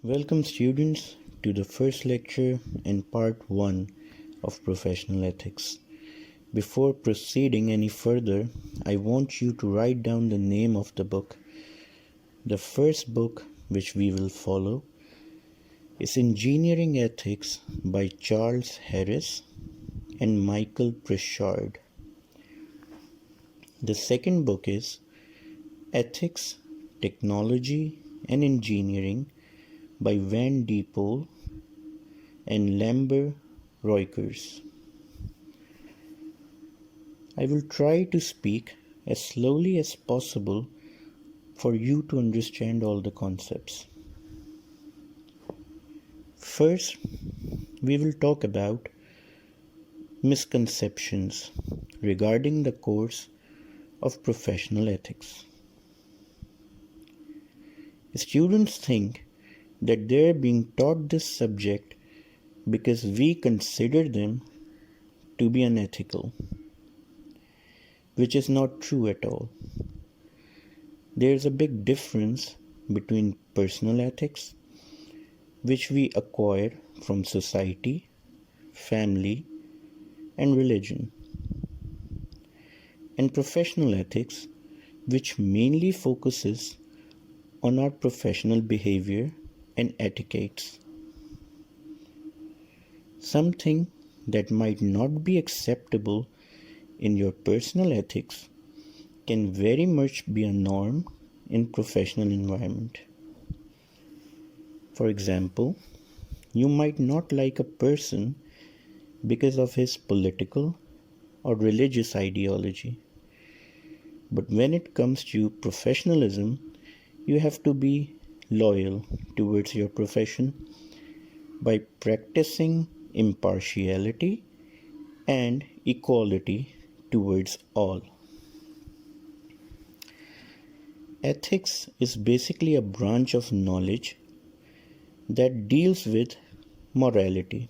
Welcome students to the first lecture in part 1 of Professional Ethics. Before proceeding any further, I want you to write down the name of the book. The first book which we will follow is Engineering Ethics by Charles Harris and Michael Pritchard. The second book is Ethics, Technology and Engineering by Van Diepoel and Lambert Roykers. I will try to speak as slowly as possible for you to understand all the concepts. First, we will talk about misconceptions regarding the course of professional ethics. Students think that they are being taught this subject because we consider them to be unethical, which is not true at all. There is a big difference between personal ethics, which we acquire from society, family, and religion, and professional ethics, which mainly focuses on our professional behavior and etiquettes. Something that might not be acceptable in your personal ethics can very much be a norm in professional environment. For example, you might not like a person because of his political or religious ideology. But when it comes to professionalism, you have to be loyal towards your profession by practicing impartiality and equality towards all. Ethics is basically a branch of knowledge that deals with morality.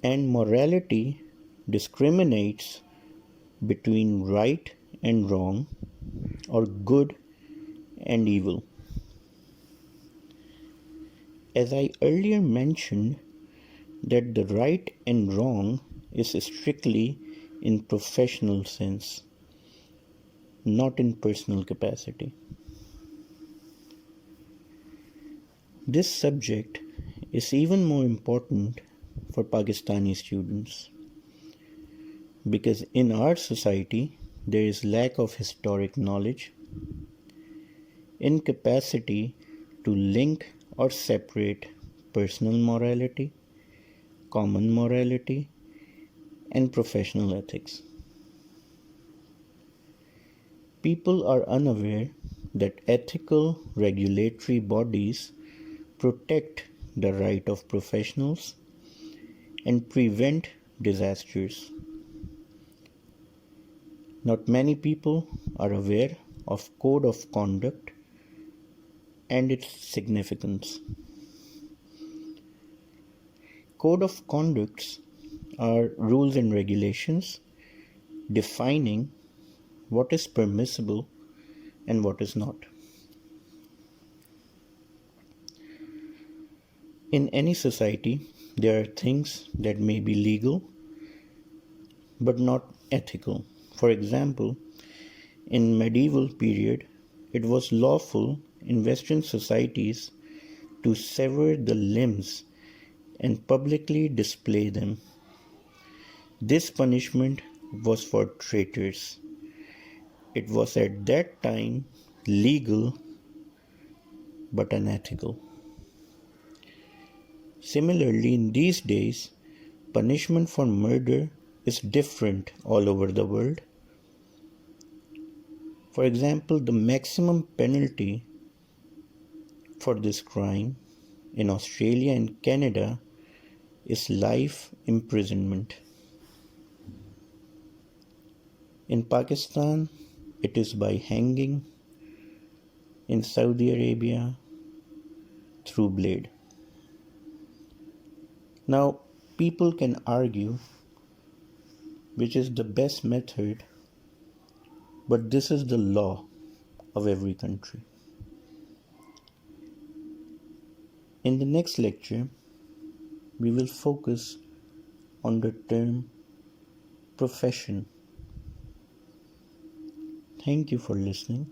And morality discriminates between right and wrong, or good and evil. As I earlier mentioned, that the right and wrong is strictly in professional sense, not in personal capacity. This subject is even more important for Pakistani students because in our society there is lack of historic knowledge, incapacity to link or separate personal morality, common morality, and professional ethics. People are unaware that ethical regulatory bodies protect the right of professionals and prevent disasters. Not many people are aware of code of conduct and its significance. Code of conducts are rules and regulations defining what is permissible and what is not. In any society, there are things that may be legal but not ethical. For example, in medieval period, it was lawful in Western societies to sever the limbs and publicly display them. This punishment was for traitors. It was at that time legal but unethical. Similarly, in these days, punishment for murder is different all over the world. For example, the maximum penalty for this crime in Australia and Canada is life imprisonment. In Pakistan, it is by hanging. In Saudi Arabia, through blade. Now, people can argue which is the best method, but this is the law of every country. In the next lecture, we will focus on the term profession. Thank you for listening.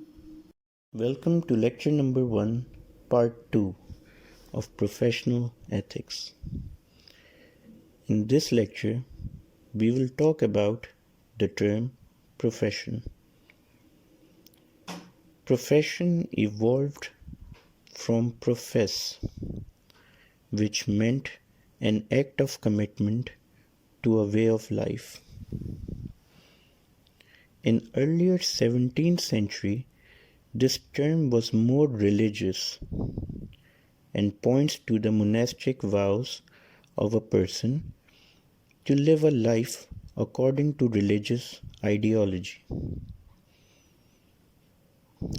Welcome to lecture number 1, part 2 of professional ethics. In this lecture, we will talk about the term profession. Profession evolved from profess, which meant an act of commitment to a way of life. In earlier 17th century, this term was more religious and points to the monastic vows of a person to live a life according to religious ideology.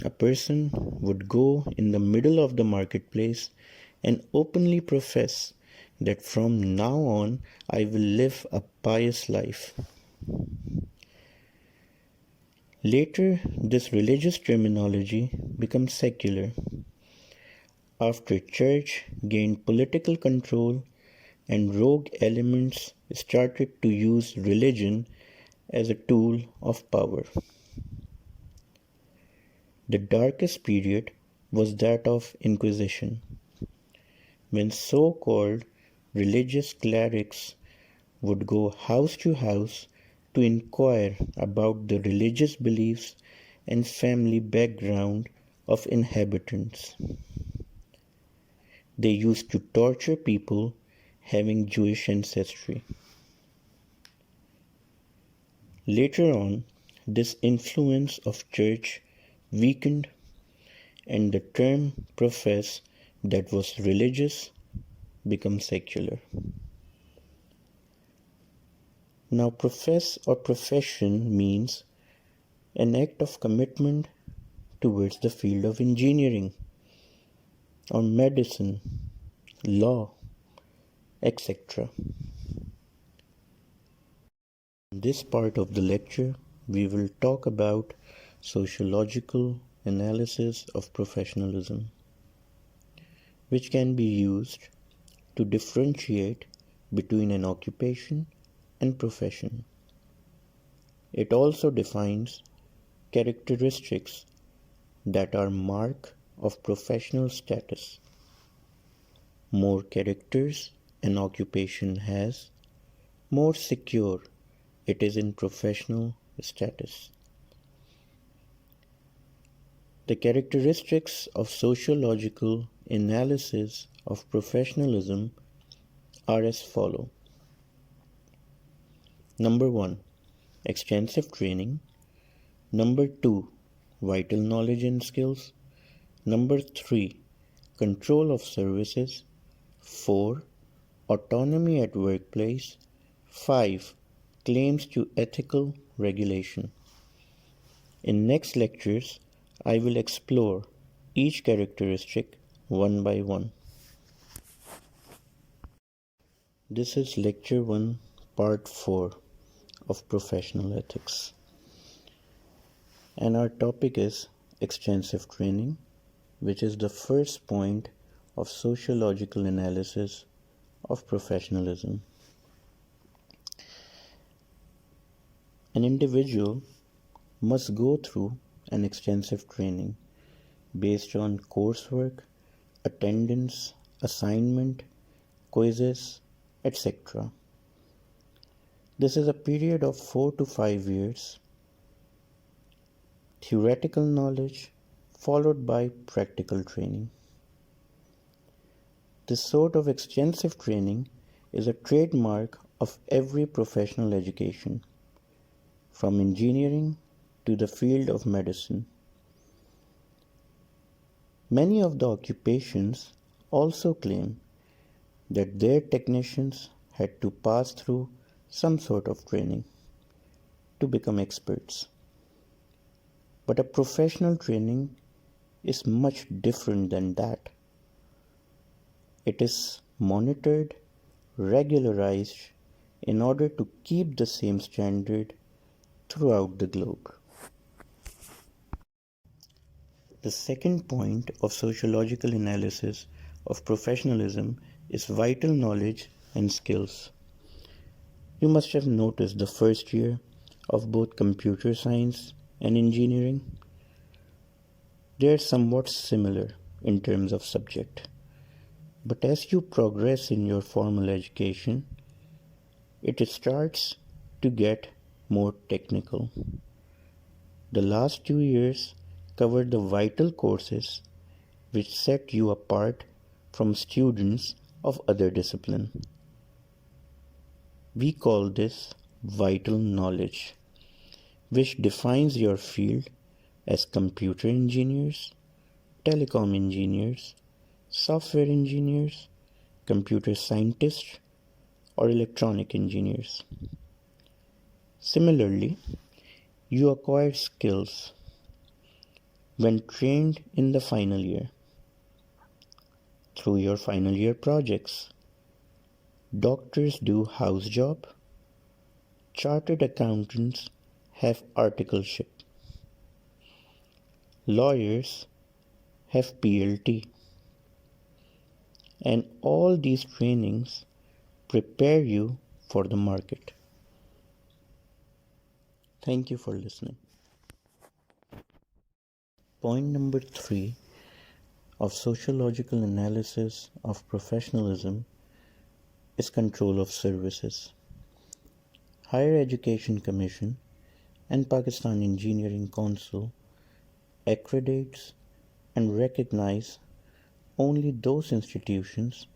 A person would go in the middle of the marketplace and openly profess that from now on I will live a pious life. Later, this religious terminology becomes secular after church gained political control and rogue elements started to use religion as a tool of power. The darkest period was that of Inquisition, when so-called religious clerics would go house to house to inquire about the religious beliefs and family background of inhabitants. They used to torture people having Jewish ancestry. Later on, this influence of church weakened and the term profess that was religious became secular. Now, profess or profession means an act of commitment towards the field of engineering or medicine, law, etc. In this part of the lecture, we will talk about sociological analysis of professionalism, which can be used to differentiate between an occupation and profession. It also defines characteristics that are mark of professional status. More characters an occupation has, more secure it is in professional status. The characteristics of sociological analysis of professionalism are as follows. Number 1, extensive training. Number 2, vital knowledge and skills. Number 3, control of services. 4, autonomy at workplace. 5, claims to ethical regulation. In next lectures, I will explore each characteristic one by one. This is lecture 1, part 4 of professional ethics. And our topic is extensive training, which is the first point of sociological analysis of professionalism. An individual must go through an extensive training based on coursework, attendance, assignment, quizzes, etc. This is a period of 4 to 5 years, theoretical knowledge followed by practical training. This sort of extensive training is a trademark of every professional education, from engineering to the field of medicine. Many of the occupations also claim that their technicians had to pass through some sort of training to become experts. But a professional training is much different than that. It is monitored, regularized in order to keep the same standard throughout the globe. The second point of sociological analysis of professionalism is vital knowledge and skills. You must have noticed the first year of both computer science and engineering. They are somewhat similar in terms of subject. But as you progress in your formal education, it starts to get more technical. The last 2 years cover the vital courses which set you apart from students of other discipline. We call this vital knowledge, which defines your field as computer engineers, telecom engineers, software engineers, computer scientists, or electronic engineers. Similarly, you acquire skills when trained in the final year through your final year projects. Doctors do house job, chartered accountants have articleship, lawyers have PLT, and all these trainings prepare you for the market. Thank you for listening. Point number 3 of sociological analysis of professionalism is control of services. Higher Education Commission and Pakistan Engineering Council accreditates and recognize only those institutions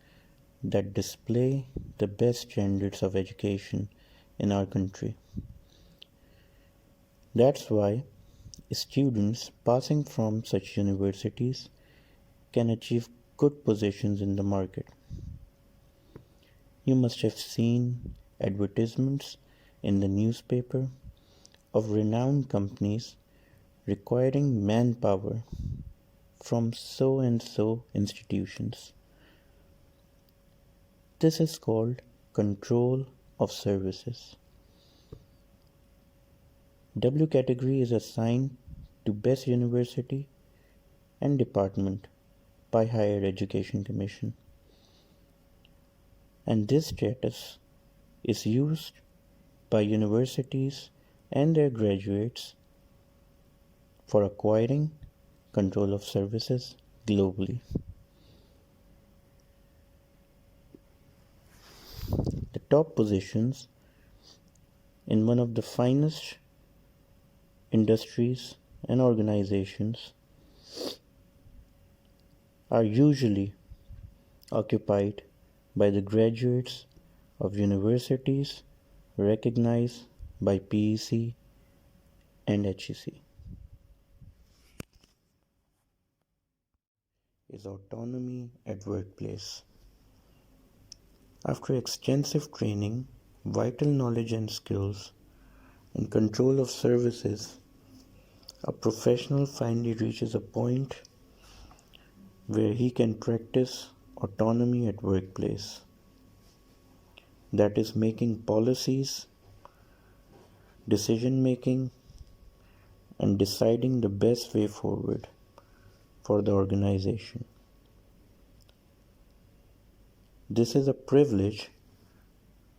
that display the best standards of education in our country. That's why students passing from such universities can achieve good positions in the market. You must have seen advertisements in the newspaper of renowned companies requiring manpower from so and so institutions. This is called control of services. W category is assigned to best university and department by Higher Education Commission, and this status is used by universities and their graduates for acquiring control of services globally. The top positions in one of the finest industries and organizations are usually occupied by the graduates of universities recognized by PEC and HEC. Is autonomy at workplace. After extensive training, vital knowledge and skills, and control of services, a professional finally reaches a point where he can practice autonomy at workplace. That is making policies, decision making, and deciding the best way forward for the organization. This is a privilege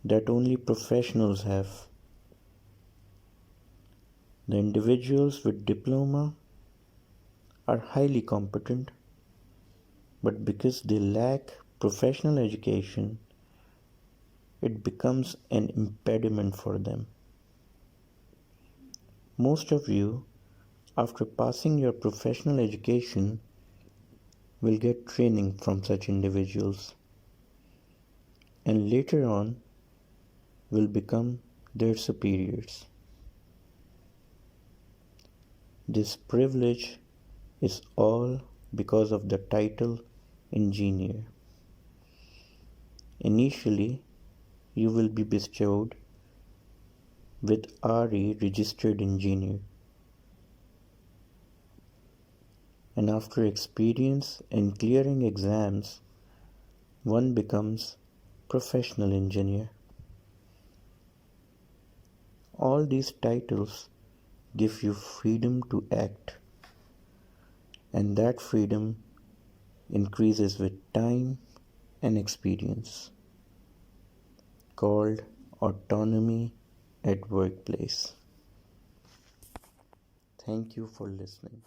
that only professionals have. The individuals with diploma are highly competent, but because they lack professional education, it becomes an impediment for them. Most of you, after passing your professional education, will get training from such individuals, and later on will become their superiors. This privilege is all because of the title engineer. Initially, you will be bestowed with RE registered engineer, and after experience in clearing exams, one becomes professional engineer. All these titles give you freedom to act, and that freedom increases with time and experience, called autonomy at workplace. Thank you for listening.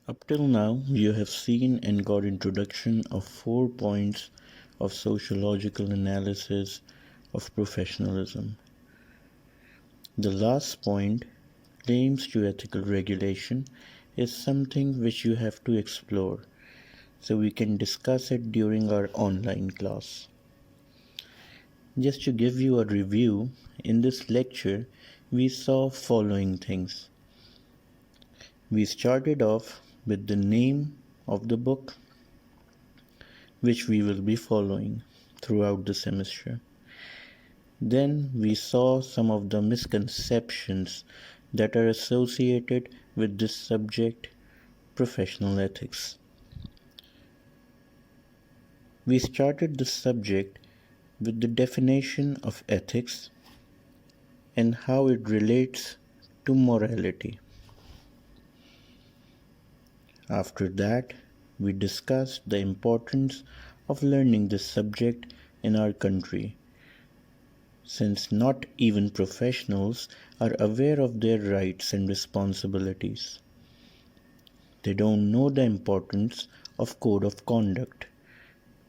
Up till now, you have seen and got introduction of 4 points of sociological analysis of professionalism. The last point, claims to ethical regulation, is something which you have to explore, so we can discuss it during our online class. Just to give you a review, in this lecture, we saw following things. We started off with the name of the book, which we will be following throughout the semester. Then we saw some of the misconceptions that are associated with this subject, professional ethics. We started the subject with the definition of ethics and how it relates to morality. After that, we discussed the importance of learning this subject in our country, since not even professionals are aware of their rights and responsibilities. They don't know the importance of code of conduct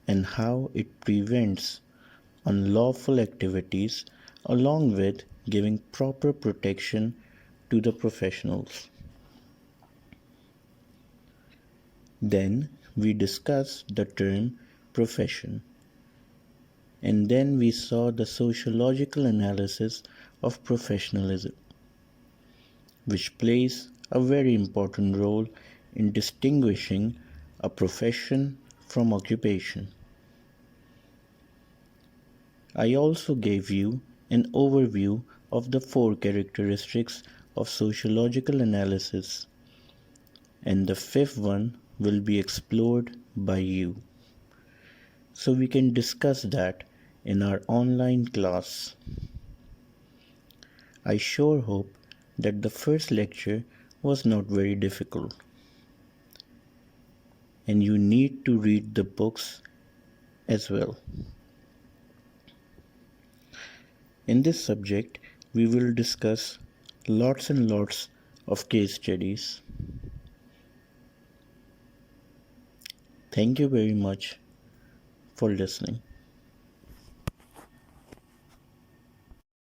and how it prevents unlawful activities along with giving proper protection to the professionals. Then we discussed the term profession, and then we saw the sociological analysis of professionalism, which plays a very important role in distinguishing a profession from occupation. I also gave you an overview of the 4 characteristics of sociological analysis, and the 5th one will be explored by you. So we can discuss that in our online class. I sure hope that the first lecture was not very difficult, and you need to read the books as well. In this subject, we will discuss lots and lots of case studies. Thank you very much for listening.